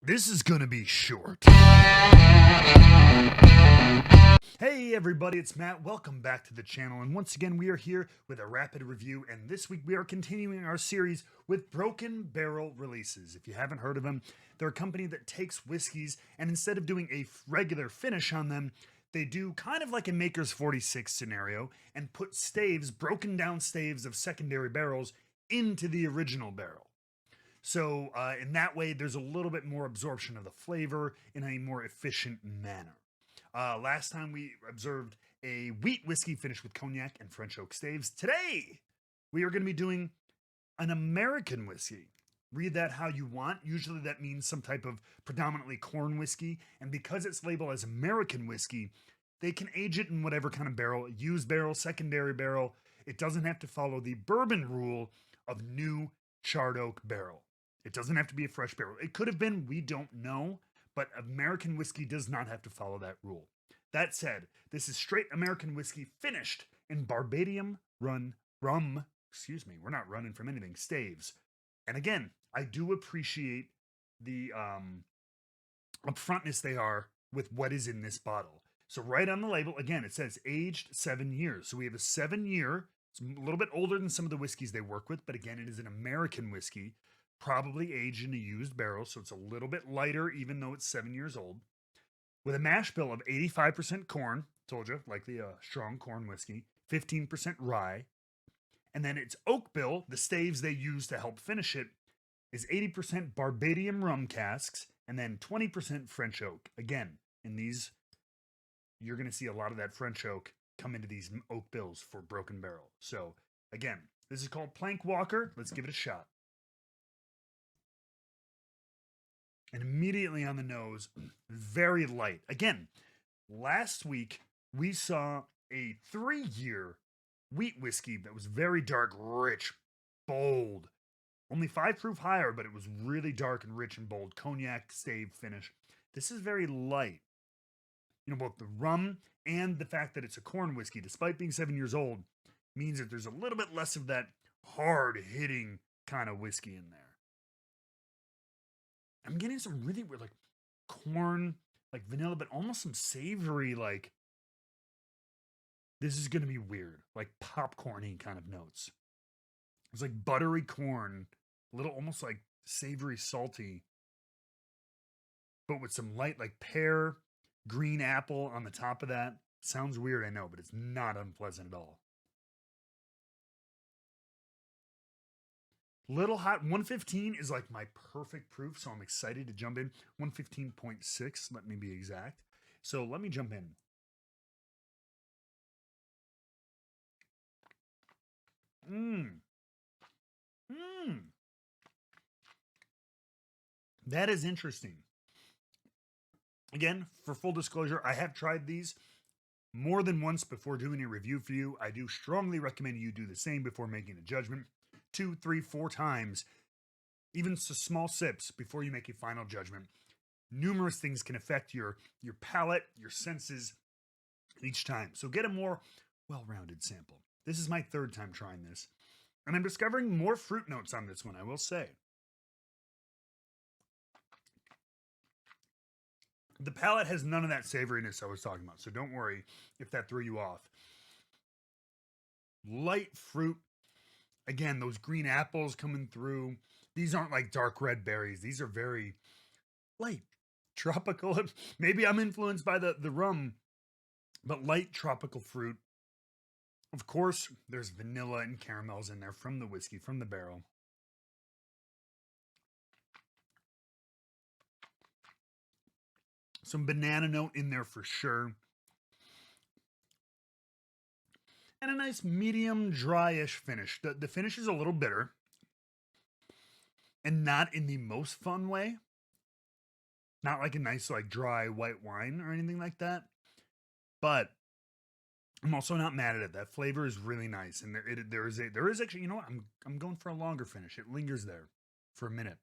This is going to be short. Hey everybody, it's Matt. Welcome back to the channel. And once again, we are here with a rapid review. And this week we are continuing our series with Broken Barrel releases. If you haven't heard of them, they're a company that takes whiskeys and instead of doing a regular finish on them, they do kind of like a Maker's 46 scenario and put staves, broken down staves of secondary barrels into the original barrel. So in that way, there's a little bit more absorption of the flavor in a more efficient manner. Last time we observed a wheat whiskey finished with cognac and French oak staves. Today, we are going to be doing an American whiskey. Read that how you want. Usually that means some type of predominantly corn whiskey. And because it's labeled as American whiskey, they can age it in whatever kind of barrel, used barrel, secondary barrel. It doesn't have to follow the bourbon rule of new charred oak barrel. It doesn't have to be a fresh barrel. It could have been, we don't know, but American whiskey does not have to follow that rule. That said, this is straight American whiskey finished in Barbadian rum. We're not running from anything, staves. And again, I do appreciate the upfrontness they are with what is in this bottle. So right on the label, again, it says aged 7 years. So we have a 7-year. It's a little bit older than some of the whiskeys they work with, but again, it is an American whiskey, probably aged in a used barrel, so it's a little bit lighter, even though it's 7 years old. With a mash bill of 85% corn, told you, likely a strong corn whiskey, 15% rye, and then its oak bill, the staves they use to help finish it, is 80% Barbadian rum casks, and then 20% French oak. Again, in these, you're going to see a lot of that French oak come into these oak bills for Broken Barrel. So, again, this is called Plank Walker. Let's give it a shot. And immediately on the nose, very light. Again, last week we saw a 3-year wheat whiskey that was very dark, rich, bold. Only 5 proof higher, but it was really dark and rich and bold. Cognac stave finish. This is very light. You know, both the rum and the fact that it's a corn whiskey, despite being 7 years old, means that there's a little bit less of that hard-hitting kind of whiskey in there. I'm getting some really weird, like corn, like vanilla, but almost some savory, like this is going to be weird, like popcorny kind of notes. It's like buttery corn, a little almost like savory, salty, but with some light, like pear, green apple on the top of that. Sounds weird, I know, but it's not unpleasant at all. Little hot. 115 is like my perfect proof, so I'm excited to jump in. 115.6, let me be exact. So let me jump in. That is interesting. Again, for full disclosure, I have tried these more than once before doing a review for you. I do strongly recommend you do the same before making a judgment. 2, 3, 4 times, even small sips before you make a final judgment. Numerous things can affect your palate, your senses each time. So get a more well-rounded sample. This is my 3rd time trying this, and I'm discovering more fruit notes on this one, I will say. The palate has none of that savoriness I was talking about, so don't worry if that threw you off. Light fruit. Again, those green apples coming through. These aren't like dark red berries. These are very light, tropical. Maybe I'm influenced by the rum, but light tropical fruit. Of course, there's vanilla and caramels in there from the whiskey, from the barrel. Some banana note in there for sure. And a nice medium dryish finish. The finish is a little bitter. And not in the most fun way. Not like a nice like dry white wine or anything like that. But I'm also not mad at it. That flavor is really nice. And there is actually, you know what? I'm going for a longer finish. It lingers there for a minute.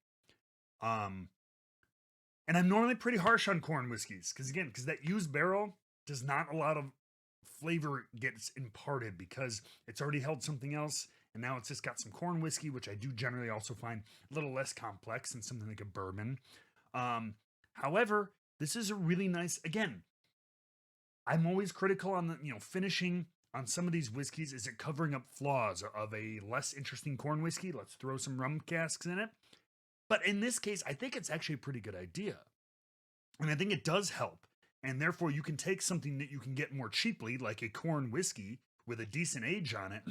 And I'm normally pretty harsh on corn whiskeys. Because that used barrel does not a lot of flavor gets imparted because it's already held something else, and now it's just got some corn whiskey, which I do generally also find a little less complex than something like a bourbon. However, this is a really nice, again, I'm always critical on the, finishing on some of these whiskeys. Is it covering up flaws of a less interesting corn whiskey? Let's throw some rum casks in it. But in this case, I think it's actually a pretty good idea. And I think it does help. And therefore, you can take something that you can get more cheaply, like a corn whiskey with a decent age on it,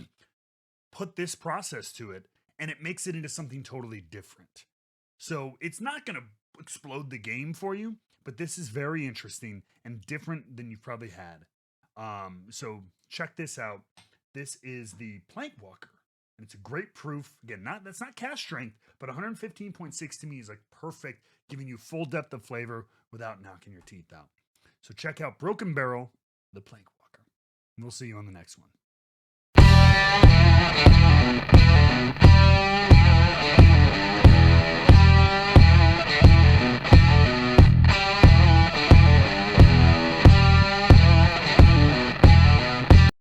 put this process to it, and it makes it into something totally different. So it's not going to explode the game for you, but this is very interesting and different than you've probably had. So check this out. This is the Plank Walker. And it's a great proof. Again, that's not cask strength, but 115.6 to me is like perfect, giving you full depth of flavor without knocking your teeth out. So check out Broken Barrel, the Plank Walker. And we'll see you on the next one.